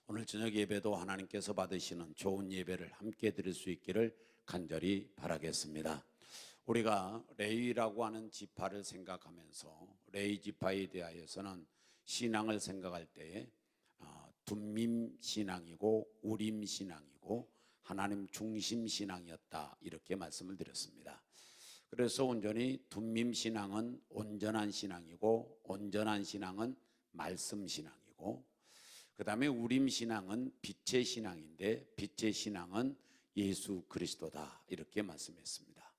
오늘 저녁 예배도 하나님께서 받으시는 좋은 예배를 함께 드릴 수 있기를 간절히 바라겠습니다. 우리가 레위라고 하는 지파를 생각하면서 레위 지파에 대하여서는 신앙을 생각할 때에 둠밈 신앙이고 우림 신앙이고 하나님 중심 신앙이었다, 이렇게 말씀을 드렸습니다. 그래서 온전히 둠밈 신앙은 온전한 신앙이고, 온전한 신앙은 말씀 신앙이고, 그 다음에 우림 신앙은 빛의 신앙인데 빛의 신앙은 예수 그리스도다, 이렇게 말씀했습니다.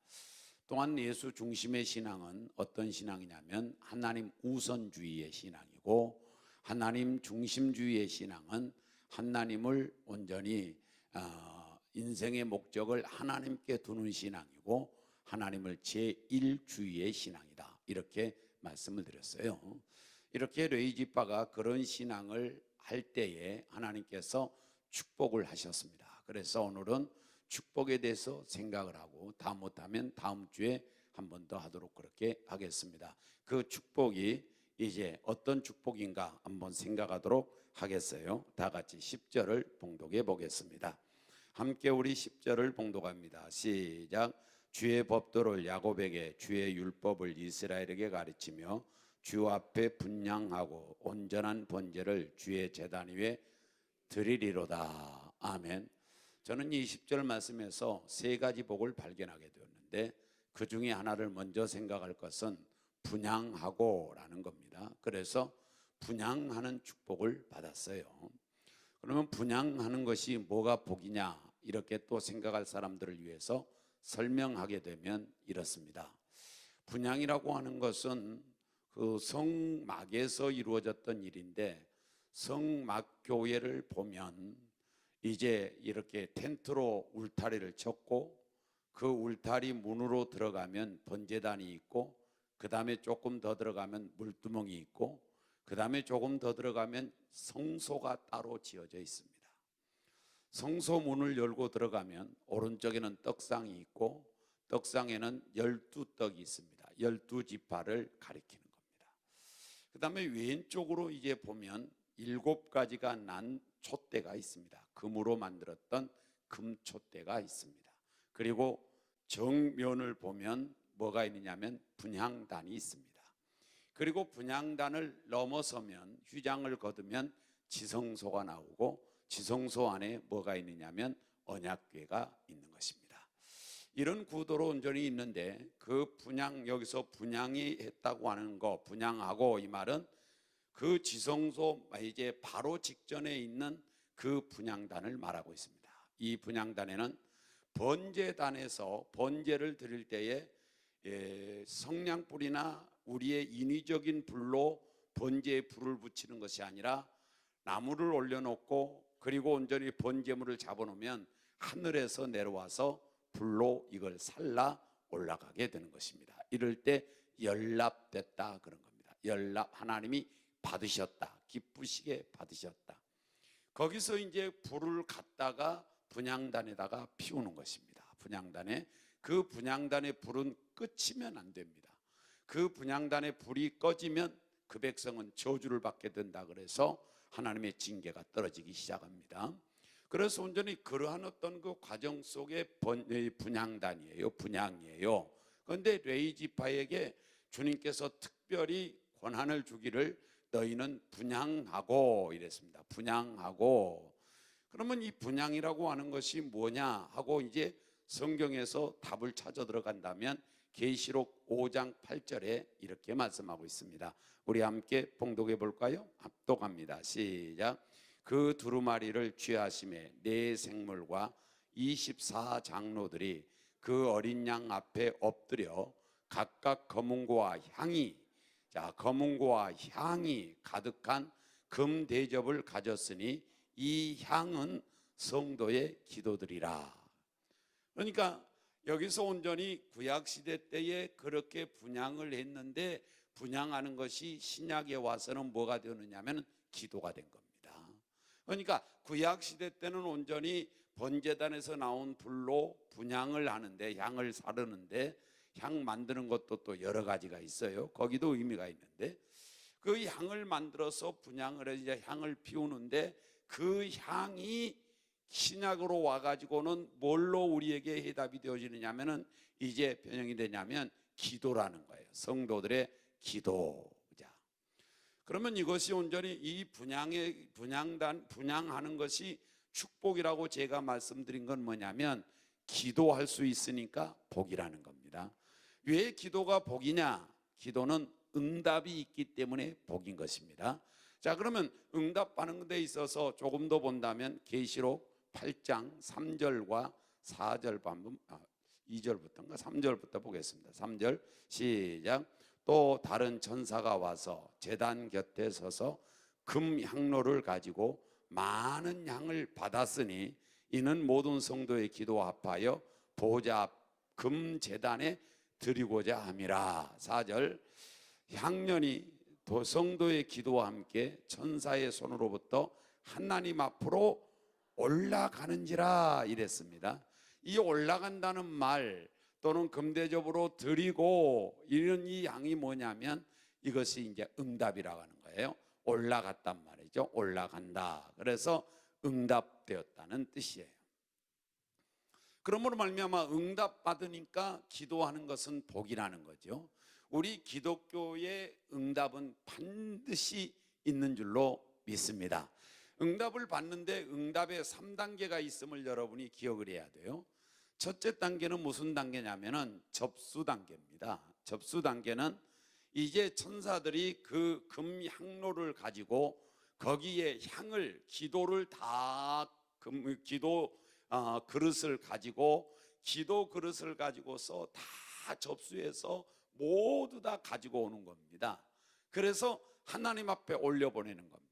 또한 예수 중심의 신앙은 어떤 신앙이냐면 하나님 우선주의의 신앙이고, 하나님 중심주의의 신앙은 하나님을 온전히 인생의 목적을 하나님께 두는 신앙이고, 하나님을 제1주의의 신앙이다, 이렇게 말씀을 드렸어요. 이렇게 레위 지파가 그런 신앙을 할 때에 하나님께서 축복을 하셨습니다. 그래서 오늘은 축복에 대해서 생각을 하고, 다 못하면 다음 주에 한 번 더 하도록 그렇게 하겠습니다. 그 축복이 이제 어떤 축복인가 한번 생각하도록 하겠어요. 다 같이 10절을 봉독해 보겠습니다. 함께 우리 10절을 봉독합니다. 시작. 주의 법도를 야곱에게, 주의 율법을 이스라엘에게 가르치며 주 앞에 분향하고 온전한 번제를 주의 제단 위에 드리리로다. 아멘. 저는 이 10절 말씀에서 세 가지 복을 발견하게 되었는데, 그 중에 하나를 먼저 생각할 것은 분향하고 라는 겁니다. 그래서 분향하는 축복을 받았어요. 그러면 분향하는 것이 뭐가 복이냐, 이렇게 또 생각할 사람들을 위해서 설명하게 되면 이렇습니다. 분향이라고 하는 것은 그 성막에서 이루어졌던 일인데, 성막 교회를 보면 이제 이렇게 텐트로 울타리를 쳤고, 그 울타리 문으로 들어가면 번제단이 있고, 그 다음에 조금 더 들어가면 물두멍이 있고, 그 다음에 조금 더 들어가면 성소가 따로 지어져 있습니다. 성소 문을 열고 들어가면 오른쪽에는 떡상이 있고, 떡상에는 12떡이 있습니다. 12지파를 가리키는 겁니다. 그 다음에 왼쪽으로 이제 보면 7가지가 난 촛대가 있습니다. 금으로 만들었던 금촛대가 있습니다. 그리고 정면을 보면 뭐가 있느냐면 분향단이 있습니다. 그리고 분향단을 넘어서면, 휘장을 거두면 지성소가 나오고, 지성소 안에 뭐가 있느냐면 언약궤가 있는 것입니다. 이런 구도로 온전히 있는데, 그 분향, 여기서 분향이 했다고 하는 거, 분향하고, 이 말은 그 지성소 이제 바로 직전에 있는 그 분향단을 말하고 있습니다. 이 분향단에는 번제단에서 번제를 드릴 때에 성냥불이나 우리의 인위적인 불로 번제에 불을 붙이는 것이 아니라, 나무를 올려놓고 그리고 온전히 번제물을 잡아놓으면 하늘에서 내려와서 불로 이걸 살라 올라가게 되는 것입니다. 이럴 때 연납됐다, 그런 겁니다. 연납, 하나님이 받으셨다, 기쁘시게 받으셨다. 거기서 이제 불을 갖다가 분향단에다가 피우는 것입니다. 분향단에, 그 분향단의 불은 끝이면 안 됩니다. 그 분향단의 불이 꺼지면 그 백성은 저주를 받게 된다, 그래서 하나님의 징계가 떨어지기 시작합니다. 그래서 온전히 그러한 어떤 그 과정 속에 분향단이에요. 분향이에요. 그런데 레위 지파에게 주님께서 특별히 권한을 주기를, 너희는 분향하고 이랬습니다. 분향하고. 그러면 이 분향이라고 하는 것이 뭐냐 하고 이제 성경에서 답을 찾아 들어간다면 계시록 5장 8절에 이렇게 말씀하고 있습니다. 우리 함께 봉독해 볼까요? 합독합니다. 시작. 그 두루마리를 취하심에 네 생물과 24장로들이 그 어린 양 앞에 엎드려 각각 검은고와 향이, 자, 검은고와 향이 가득한 금 대접을 가졌으니 이 향은 성도의 기도들이라. 그러니까 여기서 온전히 구약시대 때에 그렇게 분향을 했는데, 분향하는 것이 신약에 와서는 뭐가 되느냐면 기도가 된 겁니다. 그러니까 구약시대 때는 온전히 번제단에서 나온 불로 분향을 하는데, 향을 사르는데, 향 만드는 것도 또 여러 가지가 있어요. 거기도 의미가 있는데, 그 향을 만들어서 분향을 해서 이제 향을 피우는데, 그 향이 신약으로 와가지고는 뭘로 우리에게 해답이 되어지느냐 하면은 이제 변형이 되냐면 기도라는 거예요. 성도들의 기도자. 그러면 이것이 온전히 이 분양하는 것이 축복이라고 제가 말씀드린 건 뭐냐면 기도할 수 있으니까 복이라는 겁니다. 왜 기도가 복이냐? 기도는 응답이 있기 때문에 복인 것입니다. 자, 그러면 응답하는 데 있어서 조금 더 본다면 계시록 8장 3절과 4절 반분 2절부터인가 3절부터 보겠습니다. 3절 시작. 또 다른 천사가 와서 제단 곁에 서서 금 향로를 가지고 많은 향을 받았으니 이는 모든 성도의 기도와 합하여 보좌 앞 금 제단에 드리고자 함이라. 4절 향년이 성도의 기도와 함께 천사의 손으로부터 하나님 앞으로 올라가는지라 이랬습니다. 이 올라간다는 말 또는 금대접으로 드리고 이런 이 양이 뭐냐면 이것이 이제 응답이라고 하는 거예요. 올라갔단 말이죠. 올라간다. 그래서 응답되었다는 뜻이에요. 그러므로 말미암아 응답 받으니까 기도하는 것은 복이라는 거죠. 우리 기독교의 응답은 반드시 있는 줄로 믿습니다. 응답을 받는데 응답의 3단계가 있음을 여러분이 기억을 해야 돼요. 첫째 단계는 무슨 단계냐면은 접수 단계입니다. 접수 단계는 이제 천사들이 그 금 향로를 가지고 거기에 향을 기도를 다 그릇을 가지고서 다 접수해서 모두 다 가지고 오는 겁니다. 그래서 하나님 앞에 올려보내는 겁니다.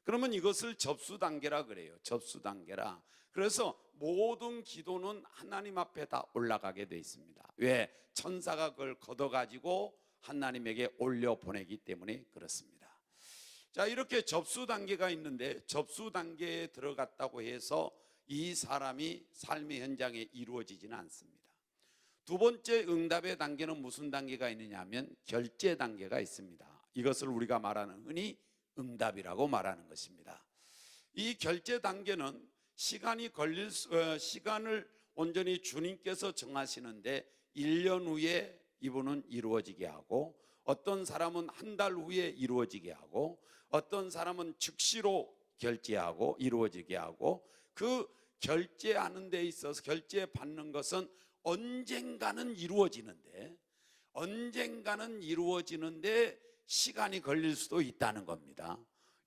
그러면 이것을 접수 단계라 그래요. 접수 단계라. 그래서 모든 기도는 하나님 앞에 다 올라가게 돼 있습니다. 왜? 천사가 그걸 걷어가지고 하나님에게 올려보내기 때문에 그렇습니다. 자, 이렇게 접수 단계가 있는데 접수 단계에 들어갔다고 해서 이 사람이 삶의 현장에 이루어지지는 않습니다. 두 번째 응답의 단계는 무슨 단계가 있느냐 하면 결제 단계가 있습니다. 이것을 우리가 말하는 흔히 응답이라고 말하는 것입니다. 이 결제 단계는 시간을 온전히 주님께서 정하시는데 1년 후에 이분은 이루어지게 하고 어떤 사람은 한 달 후에 이루어지게 하고 어떤 사람은 즉시로 결제하고 이루어지게 하고 그 결제하는 데 있어서 결제받는 것은 언젠가는 이루어지는데 시간이 걸릴 수도 있다는 겁니다.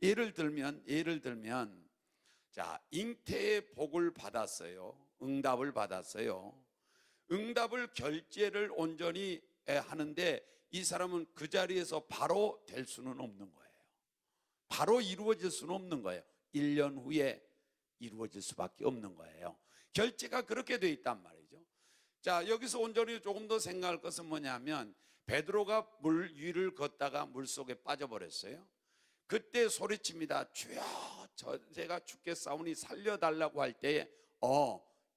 예를 들면 자, 잉태의 복을 받았어요. 응답을 받았어요. 응답을 결제를 온전히 하는데 이 사람은 그 자리에서 바로 될 수는 없는 거예요. 바로 이루어질 수는 없는 거예요. 1년 후에 이루어질 수밖에 없는 거예요. 결제가 그렇게 돼 있단 말이죠. 자, 여기서 온전히 조금 더 생각할 것은 뭐냐면 베드로가 물 위를 걷다가 물속에 빠져버렸어요. 그때 소리칩니다. 주여, 제가 죽겠사오니 살려달라고 할 때에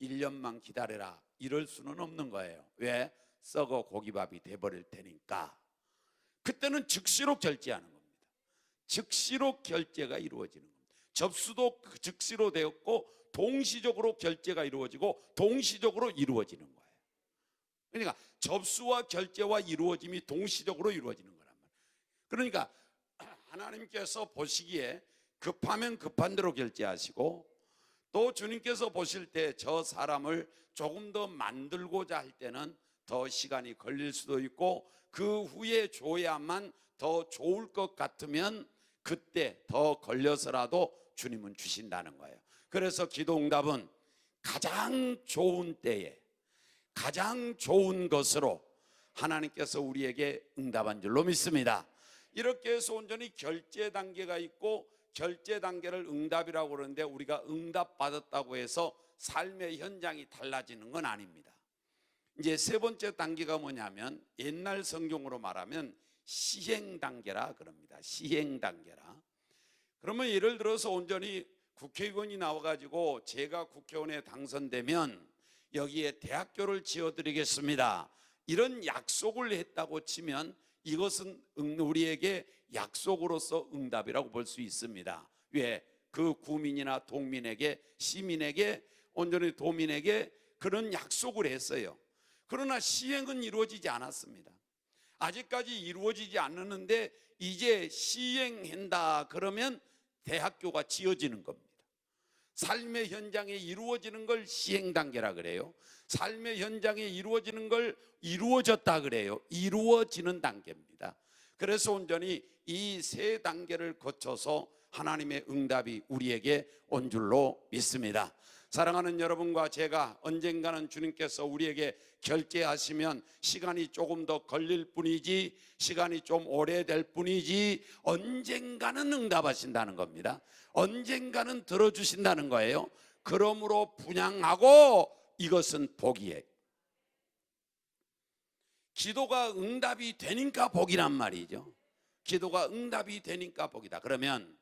1년만 기다려라 이럴 수는 없는 거예요. 왜? 썩어 고기밥이 돼버릴 테니까. 그때는 즉시로 결제하는 겁니다. 즉시로 결제가 이루어지는 겁니다. 접수도 즉시로 되었고 동시적으로 결제가 이루어지고 동시적으로 이루어지는 거예요. 그러니까 접수와 결제와 이루어짐이 동시적으로 이루어지는 거란 말이에요. 그러니까 하나님께서 보시기에 급하면 급한 대로 결제하시고 또 주님께서 보실 때 저 사람을 조금 더 만들고자 할 때는 더 시간이 걸릴 수도 있고 그 후에 줘야만 더 좋을 것 같으면 그때 더 걸려서라도 주님은 주신다는 거예요. 그래서 기도응답은 가장 좋은 때에 가장 좋은 것으로 하나님께서 우리에게 응답한 줄로 믿습니다. 이렇게 해서 온전히 결제 단계가 있고 결제 단계를 응답이라고 그러는데 우리가 응답 받았다고 해서 삶의 현장이 달라지는 건 아닙니다. 이제 세 번째 단계가 뭐냐면 옛날 성경으로 말하면 시행 단계라 그럽니다. 시행 단계라. 그러면 예를 들어서 온전히 국회의원이 나와가지고 제가 국회의원에 당선되면 여기에 대학교를 지어드리겠습니다. 이런 약속을 했다고 치면 이것은 우리에게 약속으로서 응답이라고 볼 수 있습니다. 왜? 그 구민이나 동민에게, 시민에게, 온전히 도민에게 그런 약속을 했어요. 그러나 시행은 이루어지지 않았습니다. 아직까지 이루어지지 않았는데 이제 시행한다 그러면 대학교가 지어지는 겁니다. 삶의 현장에 이루어지는 걸 시행 단계라 그래요. 삶의 현장에 이루어지는 걸 이루어졌다 그래요. 이루어지는 단계입니다. 그래서 온전히 이 세 단계를 거쳐서 하나님의 응답이 우리에게 온 줄로 믿습니다. 사랑하는 여러분과 제가 언젠가는 주님께서 우리에게 결제하시면 시간이 조금 더 걸릴 뿐이지, 시간이 좀 오래될 뿐이지, 언젠가는 응답하신다는 겁니다. 언젠가는 들어주신다는 거예요. 그러므로 분향하고 이것은 복이에요. 기도가 응답이 되니까 복이란 말이죠. 기도가 응답이 되니까 복이다. 그러면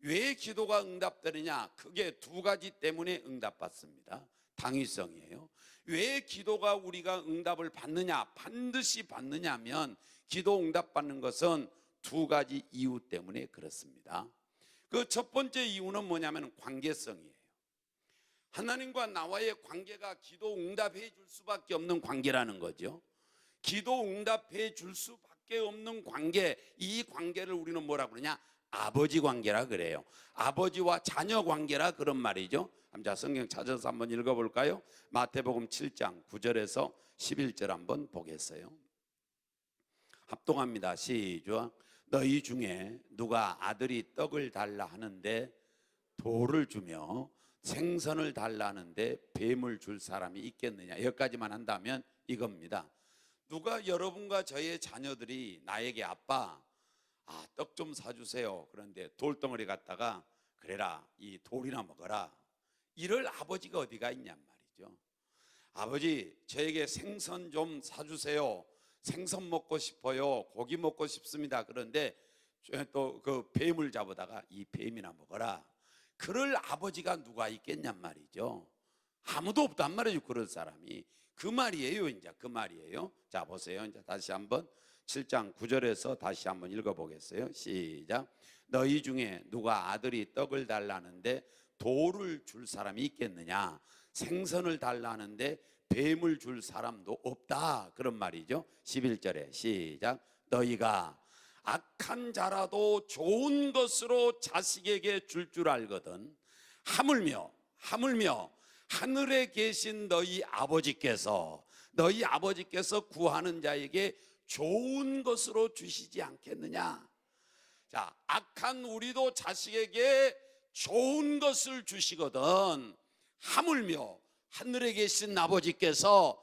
왜 기도가 응답되느냐? 크게 두 가지 때문에 응답받습니다. 당위성이에요. 왜 기도가 우리가 응답을 받느냐, 반드시 받느냐면 기도 응답받는 것은 두 가지 이유 때문에 그렇습니다. 그 첫 번째 이유는 뭐냐면 관계성이에요. 하나님과 나와의 관계가 기도 응답해 줄 수밖에 없는 관계라는 거죠. 기도 응답해 줄 수밖에 없는 관계, 이 관계를 우리는 뭐라 그러냐? 아버지 관계라 그래요. 아버지와 자녀 관계라 그런 말이죠. 자, 성경 찾아서 한번 읽어볼까요? 마태복음 7장 9절에서 11절 한번 보겠어요. 합동합니다. 시작. 너희 중에 누가 아들이 떡을 달라 하는데 돌을 주며 생선을 달라 하는데 뱀을 줄 사람이 있겠느냐? 여기까지만 한다면 이겁니다. 누가 여러분과 저의 자녀들이 나에게 아빠, 떡 좀 사주세요. 그런데 돌덩어리 갖다가 그래라, 이 돌이나 먹어라. 이럴 아버지가 어디가 있냔 말이죠. 아버지, 저에게 생선 좀 사주세요. 생선 먹고 싶어요. 고기 먹고 싶습니다. 그런데 또 그 뱀을 잡아다가 이 뱀이나 먹어라. 그럴 아버지가 누가 있겠냔 말이죠. 아무도 없단 말이죠. 그럴 사람이. 그 말이에요. 이제 그 말이에요. 자, 보세요. 이제 다시 한번 7장 9절에서 다시 한번 읽어보겠어요. 시작. 너희 중에 누가 아들이 떡을 달라는데 돌을 줄 사람이 있겠느냐? 생선을 달라는데 뱀을 줄 사람도 없다. 그런 말이죠. 11절에 시작. 너희가 악한 자라도 좋은 것으로 자식에게 줄 알거든 하물며 하늘에 계신 너희 아버지께서 구하는 자에게 좋은 것으로 주시지 않겠느냐? 자, 악한 우리도 자식에게 좋은 것을 주시거든 하물며 하늘에 계신 아버지께서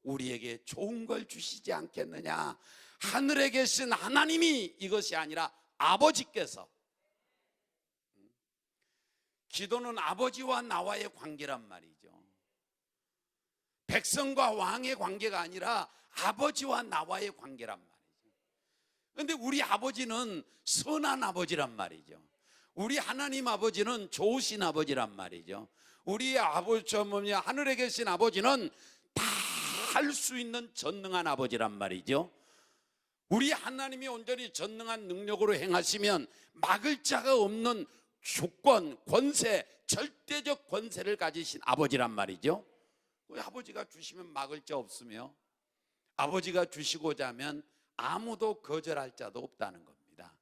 우리에게 좋은 걸 주시지 않겠느냐? 하늘에 계신 하나님이 이것이 아니라 아버지께서. 기도는 아버지와 나와의 관계란 말이죠. 백성과 왕의 관계가 아니라 아버지와 나와의 관계란 말이죠. 그런데 우리 아버지는 선한 아버지란 말이죠. 우리 하나님 아버지는 좋으신 아버지란 말이죠. 우리 아버지, 하늘에 계신 아버지는 다 할 수 있는 전능한 아버지란 말이죠. 우리 하나님이 온전히 전능한 능력으로 행하시면 막을 자가 없는 주권, 권세, 절대적 권세를 가지신 아버지란 말이죠. 우리 아버지가 주시면 막을 자 없으며 아버지가 주시고자 하면 아무도 거절할 자도 없다는 겁니다.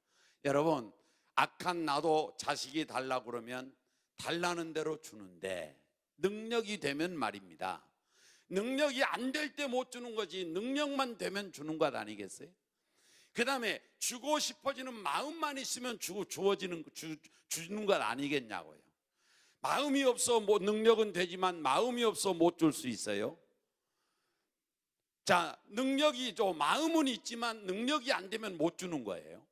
여러분, 악한 나도 자식이 달라고 그러면 달라는 대로 주는데 능력이 되면 말입니다. 능력이 안 될 때 못 주는 거지 능력만 되면 주는 것 아니겠어요? 그 다음에 주고 싶어지는 마음만 있으면 주는 것 아니겠냐고요. 마음이 없어 능력은 되지만 마음이 없어 못 줄 수 있어요. 자, 마음은 있지만 능력이 안 되면 못 주는 거예요.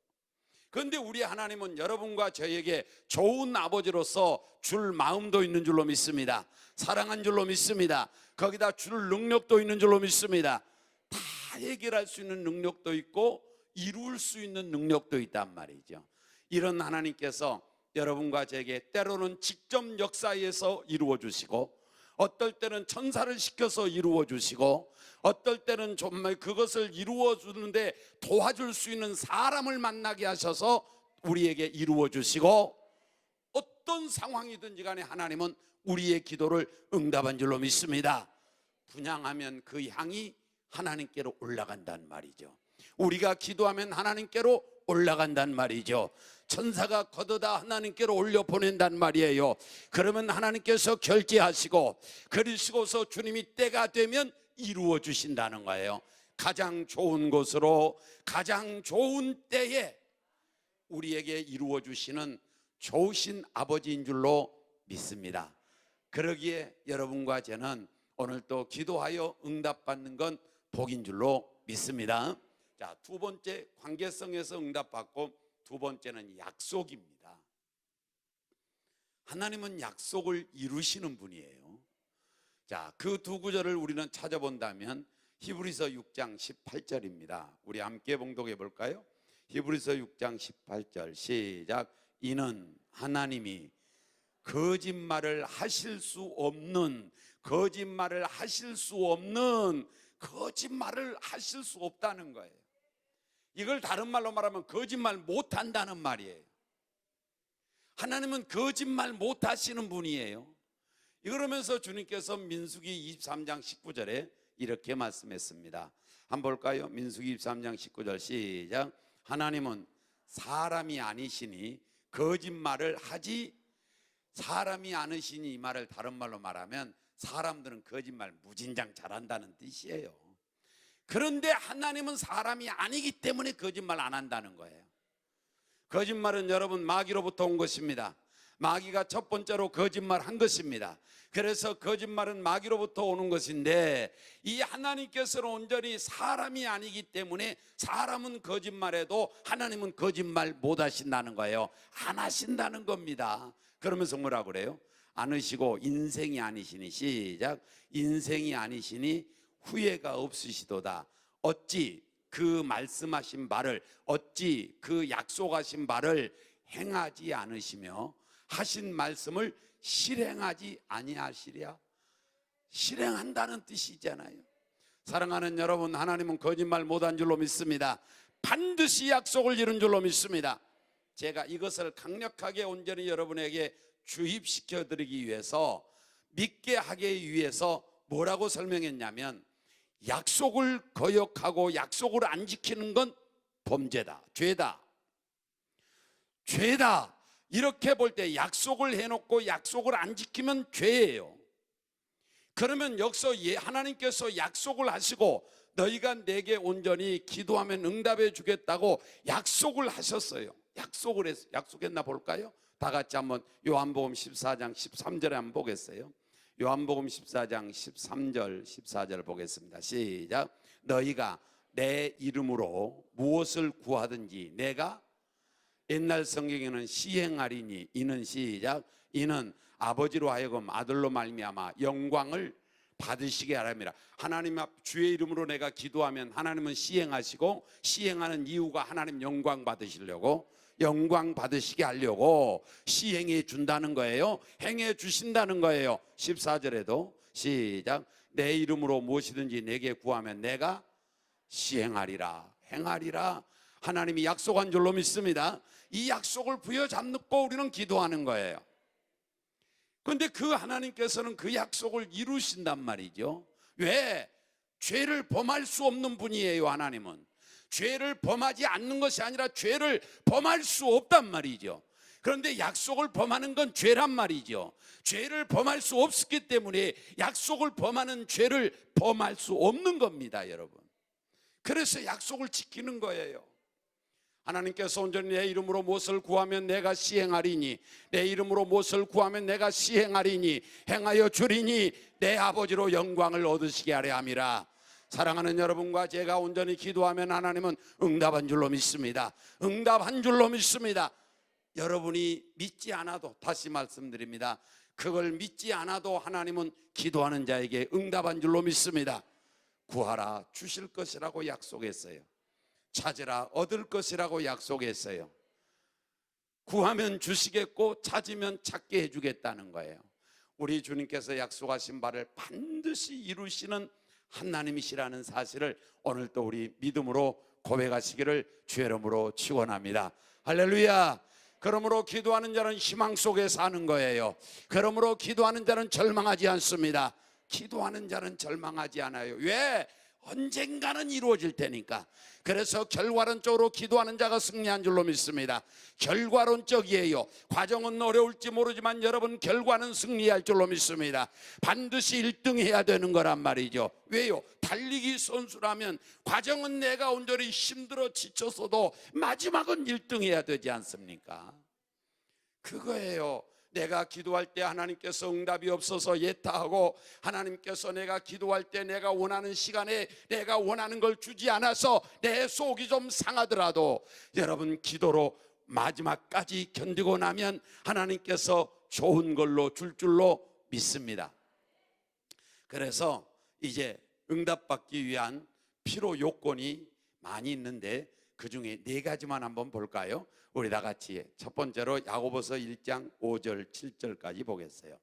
그런데 우리 하나님은 여러분과 저에게 좋은 아버지로서 줄 마음도 있는 줄로 믿습니다. 사랑한 줄로 믿습니다. 거기다 줄 능력도 있는 줄로 믿습니다. 다 해결할 수 있는 능력도 있고 이룰 수 있는 능력도 있단 말이죠. 이런 하나님께서 여러분과 저에게 때로는 직접 역사에서 이루어 주시고 어떨 때는 천사를 시켜서 이루어 주시고 어떨 때는 정말 그것을 이루어 주는데 도와줄 수 있는 사람을 만나게 하셔서 우리에게 이루어 주시고 어떤 상황이든지 간에 하나님은 우리의 기도를 응답한 줄로 믿습니다. 분향하면 그 향이 하나님께로 올라간단 말이죠. 우리가 기도하면 하나님께로 올라간단 말이죠. 천사가 걷어다 하나님께로 올려보낸단 말이에요. 그러면 하나님께서 결제하시고 그리시고서 주님이 때가 되면 이루어 주신다는 거예요. 가장 좋은 곳으로 가장 좋은 때에 우리에게 이루어 주시는 좋으신 아버지인 줄로 믿습니다. 그러기에 여러분과 저는 오늘 또 기도하여 응답받는 건 복인 줄로 믿습니다. 자, 두 번째, 관계성에서 응답받고 두 번째는 약속입니다. 하나님은 약속을 이루시는 분이에요. 자, 그 두 구절을 우리는 찾아본다면 히브리서 6장 18절입니다. 우리 함께 봉독해 볼까요? 히브리서 6장 18절 시작. 이는 하나님이 거짓말을 하실 수 없는 거짓말을 하실 수 없다는 거예요. 이걸 다른 말로 말하면 거짓말 못한다는 말이에요. 하나님은 거짓말 못하시는 분이에요. 이러면서 주님께서 민수기 23장 19절에 이렇게 말씀했습니다. 한번 볼까요? 민수기 23장 19절 시작. 하나님은 사람이 아니시니 거짓말을 하지 사람이 아니시니 이 말을 다른 말로 말하면 사람들은 거짓말 무진장 잘한다는 뜻이에요. 그런데 하나님은 사람이 아니기 때문에 거짓말 안 한다는 거예요. 거짓말은 여러분 마귀로부터 온 것입니다. 마귀가 첫 번째로 거짓말한 것입니다. 그래서 거짓말은 마귀로부터 오는 것인데 이 하나님께서는 온전히 사람이 아니기 때문에 사람은 거짓말해도 하나님은 거짓말 못 하신다는 거예요. 안 하신다는 겁니다. 그러면서 뭐라 그래요? 않으시고 인생이 아니시니 시작. 인생이 아니시니 후회가 없으시도다. 어찌 그 말씀하신 바를 어찌 그 약속하신 바를 행하지 않으시며 하신 말씀을 실행하지 아니하시랴. 실행한다는 뜻이잖아요. 사랑하는 여러분, 하나님은 거짓말 못한 줄로 믿습니다. 반드시 약속을 이룬 줄로 믿습니다. 제가 이것을 강력하게 온전히 여러분에게 주입시켜 드리기 위해서 믿게 하기 위해서 뭐라고 설명했냐면 약속을 거역하고 약속을 안 지키는 건 범죄다, 죄다. 이렇게 볼 때 약속을 해놓고 약속을 안 지키면 죄예요. 그러면 여기서 하나님께서 약속을 하시고 너희가 내게 온전히 기도하면 응답해 주겠다고 약속을 하셨어요. 약속했나 볼까요? 다 같이 한번 요한복음 14장 13절에 한번 보겠어요. 요한복음 14장 13절 14절 보겠습니다. 시작. 너희가 내 이름으로 무엇을 구하든지 내가 옛날 성경에는 시행하리니 이는 시작. 이는 아버지로 하여금 아들로 말미암아 영광을 받으시게 하랍니다. 하나님 앞 주의 이름으로 내가 기도하면 하나님은 시행하시고 시행하는 이유가 하나님 영광 받으시려고 영광 받으시게 하려고 시행해 준다는 거예요. 행해 주신다는 거예요. 14절에도 시작. 내 이름으로 무엇이든지 내게 구하면 내가 시행하리라 행하리라. 하나님이 약속한 줄로 믿습니다. 이 약속을 부여잡고 우리는 기도하는 거예요. 그런데 그 하나님께서는 그 약속을 이루신단 말이죠. 왜? 죄를 범할 수 없는 분이에요. 하나님은 죄를 범하지 않는 것이 아니라 죄를 범할 수 없단 말이죠. 그런데 약속을 범하는 건 죄란 말이죠. 죄를 범할 수 없기 때문에 약속을 범하는 죄를 범할 수 없는 겁니다, 여러분. 그래서 약속을 지키는 거예요. 하나님께서 온전히 내 이름으로 무엇을 구하면 내가 시행하리니 내 이름으로 무엇을 구하면 내가 시행하리니 행하여 주리니 내 아버지로 영광을 얻으시게 하려 함이라. 사랑하는 여러분과 제가 온전히 기도하면 하나님은 응답한 줄로 믿습니다. 응답한 줄로 믿습니다. 여러분이 믿지 않아도 다시 말씀드립니다. 그걸 믿지 않아도 하나님은 기도하는 자에게 응답한 줄로 믿습니다. 구하라 주실 것이라고 약속했어요. 찾으라 얻을 것이라고 약속했어요. 구하면 주시겠고 찾으면 찾게 해주겠다는 거예요. 우리 주님께서 약속하신 바를 반드시 이루시는 하나님이시라는 사실을 오늘 또 우리 믿음으로 고백하시기를 주의 이름으로 축원합니다. 할렐루야. 그러므로 기도하는 자는 희망 속에 사는 거예요. 그러므로 기도하는 자는 절망하지 않습니다. 기도하는 자는 절망하지 않아요. 왜? 언젠가는 이루어질 테니까. 그래서 결과론적으로 기도하는 자가 승리한 줄로 믿습니다. 결과론적이에요. 과정은 어려울지 모르지만 여러분 결과는 승리할 줄로 믿습니다. 반드시 1등 해야 되는 거란 말이죠. 왜요? 달리기 선수라면 과정은 내가 온전히 힘들어 지쳤어도 마지막은 1등 해야 되지 않습니까? 그거예요. 내가 기도할 때 하나님께서 응답이 없어서 예타하고, 하나님께서 내가 기도할 때 내가 원하는 시간에 내가 원하는 걸 주지 않아서 내 속이 좀 상하더라도 여러분 기도로 마지막까지 견디고 나면 하나님께서 좋은 걸로 줄 줄로 믿습니다. 그래서 이제 응답받기 위한 필요 요건이 많이 있는데 그 중에 4가지만 한번 볼까요? 우리 다 같이 첫 번째로 야고보서 1장 5절 7절까지 보겠어요.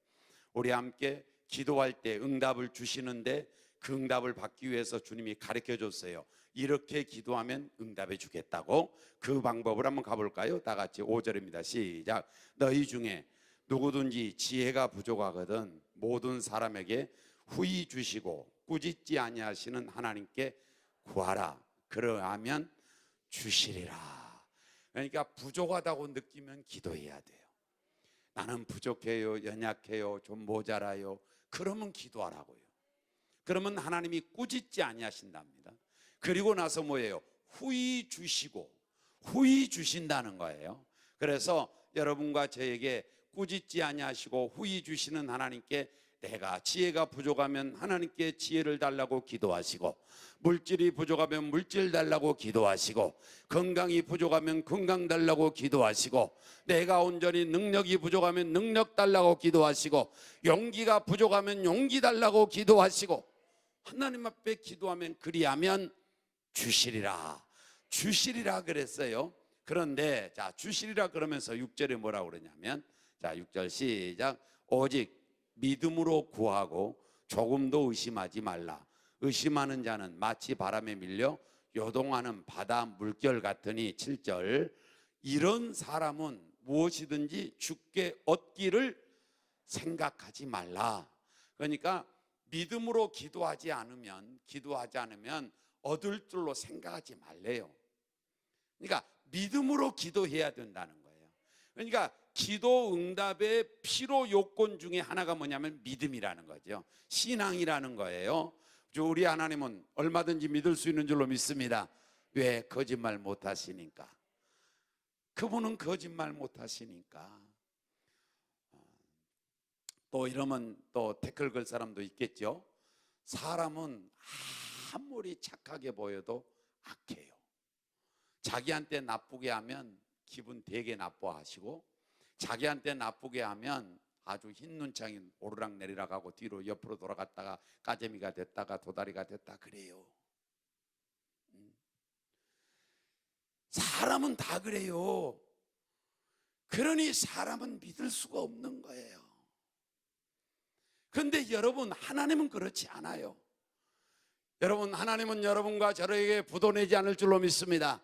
우리 함께 기도할 때 응답을 주시는데 그 응답을 받기 위해서 주님이 가르쳐 줬어요. 이렇게 기도하면 응답해 주겠다고. 그 방법을 한번 가볼까요? 다 같이 5절입니다. 시작. 너희 중에 누구든지 지혜가 부족하거든 모든 사람에게 후히 주시고 꾸짖지 아니하시는 하나님께 구하라. 그러하면 주시리라. 그러니까 부족하다고 느끼면 기도해야 돼요. 나는 부족해요, 연약해요, 좀 모자라요. 그러면 기도하라고요. 그러면 하나님이 꾸짖지 아니하신답니다. 그리고 나서 뭐예요? 후히 주시고, 후히 주신다는 거예요. 그래서 여러분과 저에게 꾸짖지 아니하시고 후히 주시는 하나님께 내가 지혜가 부족하면 하나님께 지혜를 달라고 기도하시고, 물질이 부족하면 물질 달라고 기도하시고, 건강이 부족하면 건강 달라고 기도하시고, 내가 온전히 능력이 부족하면 능력 달라고 기도하시고, 용기가 부족하면 용기 달라고 기도하시고, 하나님 앞에 기도하면 그리하면 주시리라. 주시리라 그랬어요. 그런데 자, 주시리라 그러면서 6절에 뭐라고 그러냐면, 자 6절 시작. 오직 믿음으로 구하고 조금도 의심하지 말라. 의심하는 자는 마치 바람에 밀려 요동하는 바다 물결 같으니. 7절. 이런 사람은 무엇이든지 주께 얻기를 생각하지 말라. 그러니까 믿음으로 기도하지 않으면 얻을 줄로 생각하지 말래요. 그러니까 믿음으로 기도해야 된다는 거예요. 그러니까 기도 응답의 필요 요건 중에 하나가 뭐냐면 믿음이라는 거죠. 신앙이라는 거예요. 우리 하나님은 얼마든지 믿을 수 있는 줄로 믿습니다. 왜? 거짓말 못 하시니까. 그분은 거짓말 못 하시니까. 또 이러면 또 댓글 걸 사람도 있겠죠. 사람은 아무리 착하게 보여도 악해요. 자기한테 나쁘게 하면 기분 되게 나빠하시고, 자기한테 나쁘게 하면 아주 흰 눈창이 오르락 내리락 하고 뒤로 옆으로 돌아갔다가 까재미가 됐다가 도다리가 됐다 그래요. 사람은 다 그래요. 그러니 사람은 믿을 수가 없는 거예요. 그런데 여러분, 하나님은 그렇지 않아요. 여러분, 하나님은 여러분과 저에게 부도내지 않을 줄로 믿습니다.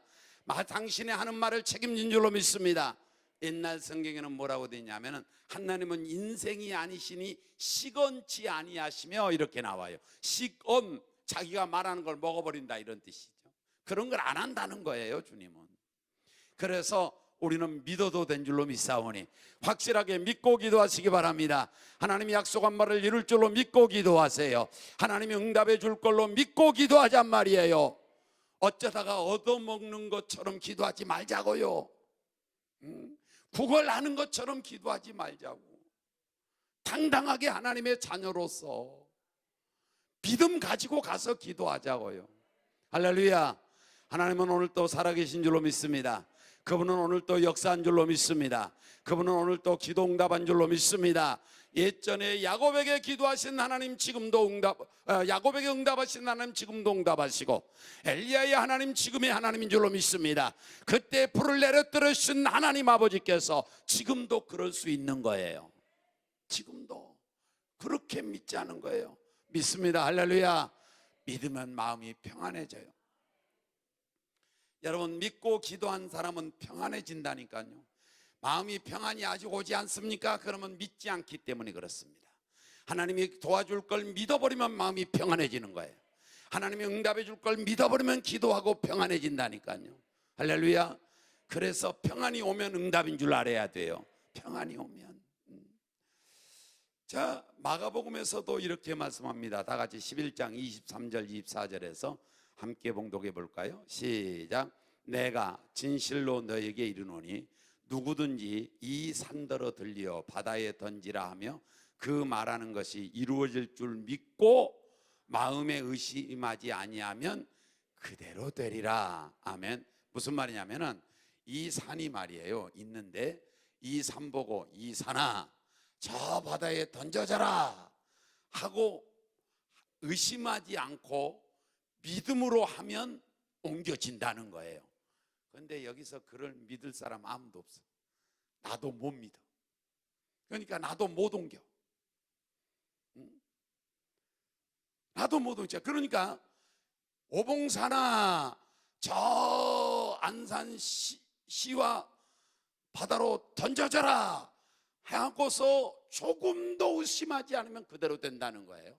당신의 하는 말을 책임진 줄로 믿습니다. 옛날 성경에는 뭐라고 되어 있냐면, 하나님은 인생이 아니시니 시건치 아니하시며 이렇게 나와요. 시건, 자기가 말하는 걸 먹어버린다 이런 뜻이죠. 그런 걸 안 한다는 거예요, 주님은. 그래서 우리는 믿어도 된 줄로 믿사오니 확실하게 믿고 기도하시기 바랍니다. 하나님이 약속한 말을 이룰 줄로 믿고 기도하세요. 하나님이 응답해 줄 걸로 믿고 기도하잔 말이에요. 어쩌다가 얻어먹는 것처럼 기도하지 말자고요. 구걸하는 것처럼 기도하지 말자고. 당당하게 하나님의 자녀로서 믿음 가지고 가서 기도하자고요. 할렐루야. 하나님은 오늘 또 살아계신 줄로 믿습니다. 그분은 오늘 또 역사한 줄로 믿습니다. 그분은 오늘 또 기도 응답한 줄로 믿습니다. 예전에 야곱에게 기도하신 하나님 지금도 야곱에게 응답하신 하나님 지금도 응답하시고, 엘리야의 하나님 지금의 하나님인 줄로 믿습니다. 그때 불을 내려뜨리신 하나님 아버지께서 지금도 그럴 수 있는 거예요. 지금도 그렇게 믿지 않은 거예요. 믿습니다. 할렐루야. 믿으면 마음이 평안해져요. 여러분, 믿고 기도한 사람은 평안해진다니까요. 마음이 평안이 아직 오지 않습니까? 그러면 믿지 않기 때문에 그렇습니다. 하나님이 도와줄 걸 믿어버리면 마음이 평안해지는 거예요. 하나님이 응답해 줄 걸 믿어버리면 기도하고 평안해진다니까요. 할렐루야. 그래서 평안이 오면 응답인 줄 알아야 돼요. 평안이 오면. 자, 마가복음에서도 이렇게 말씀합니다. 다 같이 11장 23절 24절에서 함께 봉독해 볼까요? 시작. 내가 진실로 너에게 이르노니 누구든지 이 산더러 들려 바다에 던지라 하며 그 말하는 것이 이루어질 줄 믿고 마음에 의심하지 아니하면 그대로 되리라. 아멘. 무슨 말이냐면은 이 산이 말이에요. 있는데 이 산 보고 이 산아 저 바다에 던져져라 하고 의심하지 않고 믿음으로 하면 옮겨진다는 거예요. 그런데 여기서 그를 믿을 사람 아무도 없어. 나도 못 믿어. 그러니까 나도 못 옮겨. 나도 못 옮겨. 그러니까 오봉산아 저 안산 시와 바다로 던져져라 하고서 조금도 의심하지 않으면 그대로 된다는 거예요.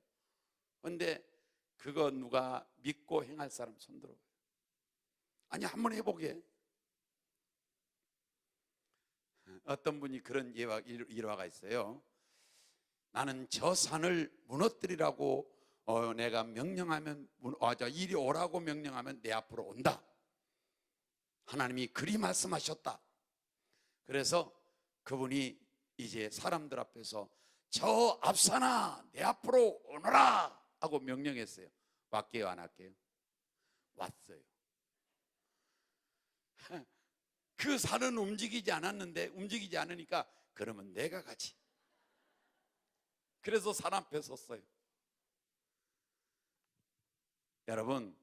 그런데 그거 누가 믿고 행할 사람 손 들어봐요. 아니 한번 해보게. 어떤 분이 그런 일화가 있어요. 나는 저 산을 무너뜨리라고 내가 명령하면 이리 오라고 명령하면 내 앞으로 온다. 하나님이 그리 말씀하셨다. 그래서 그분이 이제 사람들 앞에서 저 앞산아 내 앞으로 오너라 하고 명령했어요. 왔게요 안 할게요? 왔어요. 그 산은 움직이지 않았는데 움직이지 않으니까 그러면 내가 가지. 그래서 산 앞에 섰어요. 여러분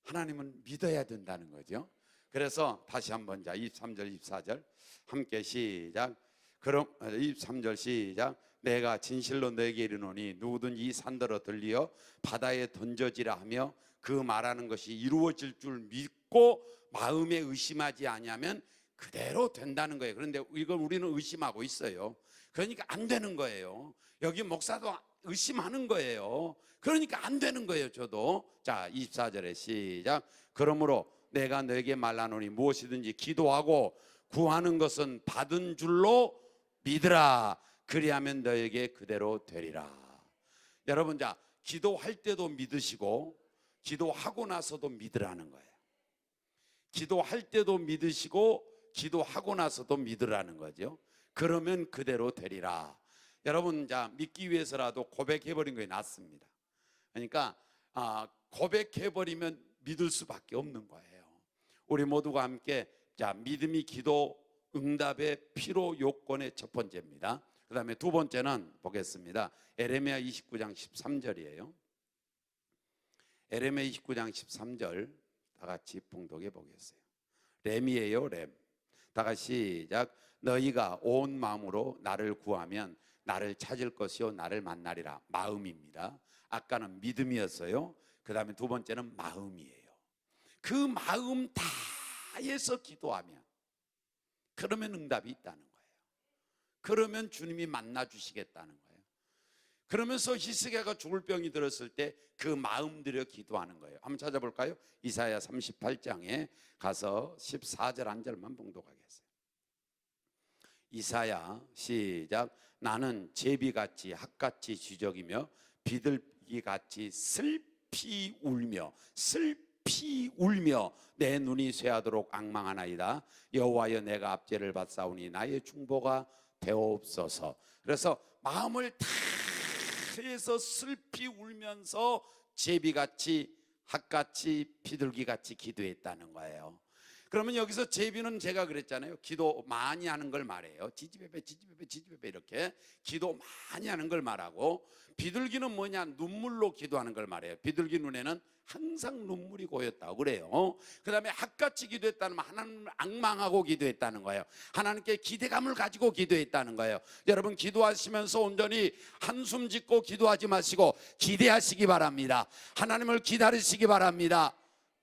하나님은 믿어야 된다는 거죠. 그래서 다시 한번 자 23절 24절 함께 시작. 그럼 23절 시작. 내가 진실로 너에게 이르노니 누구든지 이 산더러 들리어 바다에 던져지라 하며 그 말하는 것이 이루어질 줄 믿고 마음에 의심하지 아니하면 그대로 된다는 거예요. 그런데 이걸 우리는 의심하고 있어요. 그러니까 안 되는 거예요. 여기 목사도 의심하는 거예요. 그러니까 안 되는 거예요. 저도. 자 24절에 시작. 그러므로 내가 너에게 말하노니 무엇이든지 기도하고 구하는 것은 받은 줄로 믿으라. 그리하면 너에게 그대로 되리라. 여러분 자 기도할 때도 믿으시고 기도하고 나서도 믿으라는 거예요. 기도할 때도 믿으시고 기도하고 나서도 믿으라는 거죠. 그러면 그대로 되리라. 여러분 자 믿기 위해서라도 고백해버린 거에 낫습니다. 그러니까 고백해버리면 믿을 수밖에 없는 거예요. 우리 모두가 함께 자 믿음이 기도 응답의 필요 요건의 첫 번째입니다. 그 다음에 두 번째는 보겠습니다. 에레미야 29장 13절이에요. 에레미야 29장 13절 다 같이 봉독해 보겠어요. 램이에요 램. 다 같이 시작. 너희가 온 마음으로 나를 구하면 나를 찾을 것이요 나를 만나리라. 마음입니다. 아까는 믿음이었어요. 그 다음에 두 번째는 마음이에요. 그 마음 다해서 기도하면 그러면 응답이 있다는 거예요. 그러면 주님이 만나 주시겠다는 거예요. 그러면서 히스기야가 죽을 병이 들었을 때 그 마음 들여 기도하는 거예요. 한번 찾아볼까요? 이사야 38장에 가서 14절 한 절만 봉독하겠어요. 이사야 시작. 나는 제비같이 학같이 쥐적이며 비둘기같이 슬피 울며 내 눈이 쇠하도록 앙망하나이다. 여호와여 내가 압제를 받사오니 나의 중보가 되옵소서. 그래서 마음을 다해서 슬피 울면서 제비같이 학같이 비둘기같이 기도했다는 거예요. 그러면 여기서 제비는 제가 그랬잖아요. 기도 많이 하는 걸 말해요. 지지배배 이렇게 기도 많이 하는 걸 말하고, 비둘기는 뭐냐? 눈물로 기도하는 걸 말해요. 비둘기 눈에는 항상 눈물이 고였다고 그래요. 그 다음에 학같이 기도했다는 말, 하나님을 앙망하고 기도했다는 거예요. 하나님께 기대감을 가지고 기도했다는 거예요. 여러분 기도하시면서 온전히 한숨 짓고 기도하지 마시고 기대하시기 바랍니다. 하나님을 기다리시기 바랍니다.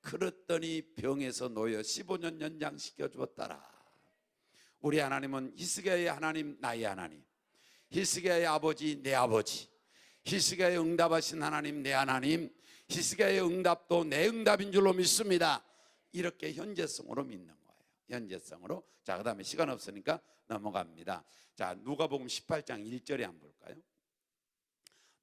그랬더니 병에서 놓여 15년 연장시켜 주었더라. 우리 하나님은 히스기야의 하나님, 나의 하나님, 히스기야의 아버지, 내 아버지, 히스기야의 응답하신 하나님, 내 하나님, 히스기야의 응답도 내 응답인 줄로 믿습니다. 이렇게 현재성으로 믿는 거예요. 현재성으로. 자, 그 다음에 시간 없으니까 넘어갑니다. 자, 누가복음 18장 1절에 한번 볼까요?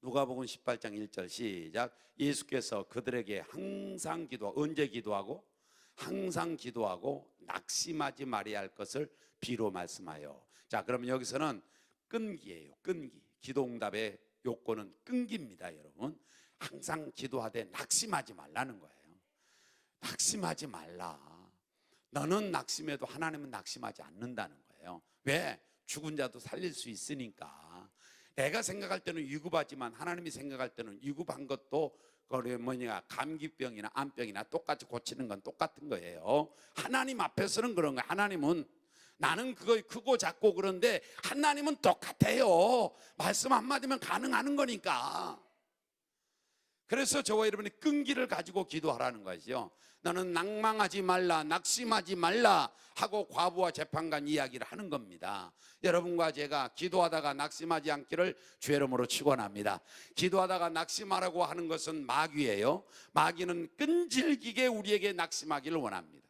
누가복음 18장 1절 시작. 예수께서 그들에게 항상 기도하고, 언제 기도하고? 항상 기도하고 낙심하지 말아야 할 것을 비로 말씀하여. 자, 그러면 여기서는 끈기예요. 끈기. 기도 응답의 요건은 끈기입니다, 여러분. 항상 기도하되 낙심하지 말라는 거예요. 낙심하지 말라. 너는 낙심해도 하나님은 낙심하지 않는다는 거예요. 왜? 죽은 자도 살릴 수 있으니까. 내가 생각할 때는 위급하지만 하나님이 생각할 때는 위급한 것도 감기병이나 암병이나 똑같이 고치는 건 똑같은 거예요. 하나님 앞에서는 그런 거예요. 하나님은 나는 그거 크고 작고 그런데 하나님은 똑같아요. 말씀 한마디면 가능하는 거니까. 그래서 저와 여러분이 끈기를 가지고 기도하라는 거죠. 너는 낭망하지 말라, 낙심하지 말라 하고 과부와 재판관 이야기를 하는 겁니다. 여러분과 제가 기도하다가 낙심하지 않기를 주의 이름으로 축원합니다. 기도하다가 낙심하라고 하는 것은 마귀예요. 마귀는 끈질기게 우리에게 낙심하기를 원합니다.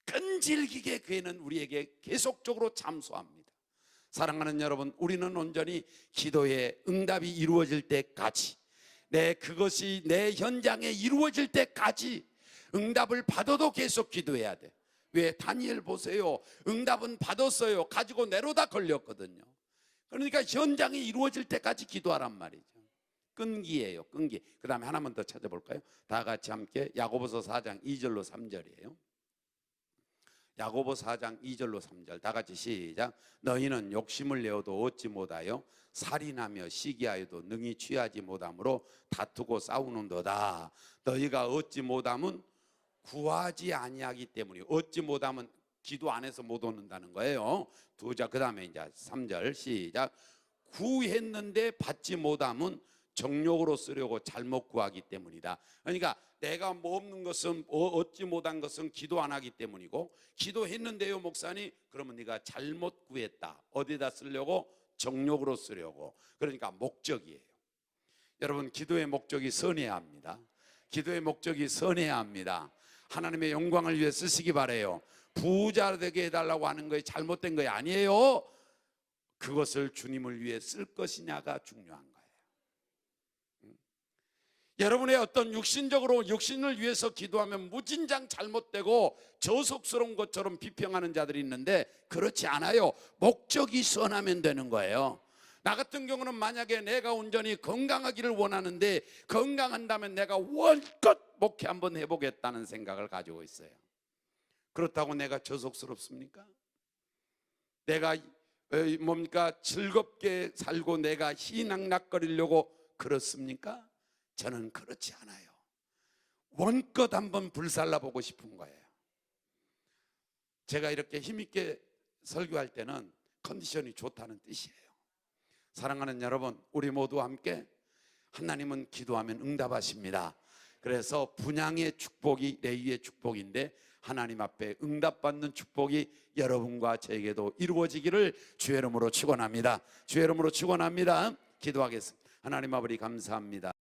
끈질기게 그애는 우리에게 계속적으로 참소합니다. 사랑하는 여러분, 우리는 온전히 기도의 응답이 이루어질 때까지, 그것이 내 현장에 이루어질 때까지 응답을 받아도 계속 기도해야 돼. 왜? 다니엘 보세요. 응답은 받았어요. 가지고 내려다 걸렸거든요. 그러니까 현장에 이루어질 때까지 기도하란 말이죠. 끈기예요, 끈기. 그 다음에 하나만 더 찾아볼까요? 다 같이 함께 야고보서 4장 2절로 3절이에요. 야고보 4장 2절로 3절 다 같이 시작. 너희는 욕심을 내어도 얻지 못하여 살인하며 시기하여도 능히 취하지 못함으로 다투고 싸우는도다. 너희가 얻지 못함은 구하지 아니하기 때문에. 얻지 못하면 기도 안에서 못 얻는다는 거예요. 그 다음에 이제 3절 시작. 구했는데 받지 못함은 정욕으로 쓰려고 잘못 구하기 때문이다. 그러니까 내가 뭐 없는 것은, 얻지 못한 것은 기도 안 하기 때문이고, 기도했는데요 목사님, 그러면 네가 잘못 구했다. 어디다 쓰려고? 정욕으로 쓰려고. 그러니까 목적이에요. 여러분, 기도의 목적이 선해야 합니다. 기도의 목적이 선해야 합니다. 하나님의 영광을 위해 쓰시기 바라요. 부자 되게 해달라고 하는 거에 잘못된 거 아니에요. 그것을 주님을 위해 쓸 것이냐가 중요한 거예요. 여러분의 어떤 육신을 위해서 기도하면 무진장 잘못되고 저속스러운 것처럼 비평하는 자들이 있는데, 그렇지 않아요. 목적이 선하면 되는 거예요. 나 같은 경우는 만약에 내가 온전히 건강하기를 원하는데, 건강한다면 내가 원껏 목회 한번 해보겠다는 생각을 가지고 있어요. 그렇다고 내가 저속스럽습니까? 내가 즐겁게 살고 내가 희낙낙거리려고 그렇습니까? 저는 그렇지 않아요. 원껏 한번 불살라 보고 싶은 거예요. 제가 이렇게 힘있게 설교할 때는 컨디션이 좋다는 뜻이에요. 사랑하는 여러분, 우리 모두 함께, 하나님은 기도하면 응답하십니다. 그래서 분양의 축복이 레위의 축복인데, 하나님 앞에 응답받는 축복이 여러분과 저에게도 이루어지기를 주의 이름으로 축원합니다. 주의 이름으로 축원합니다. 기도하겠습니다. 하나님 아버지 감사합니다.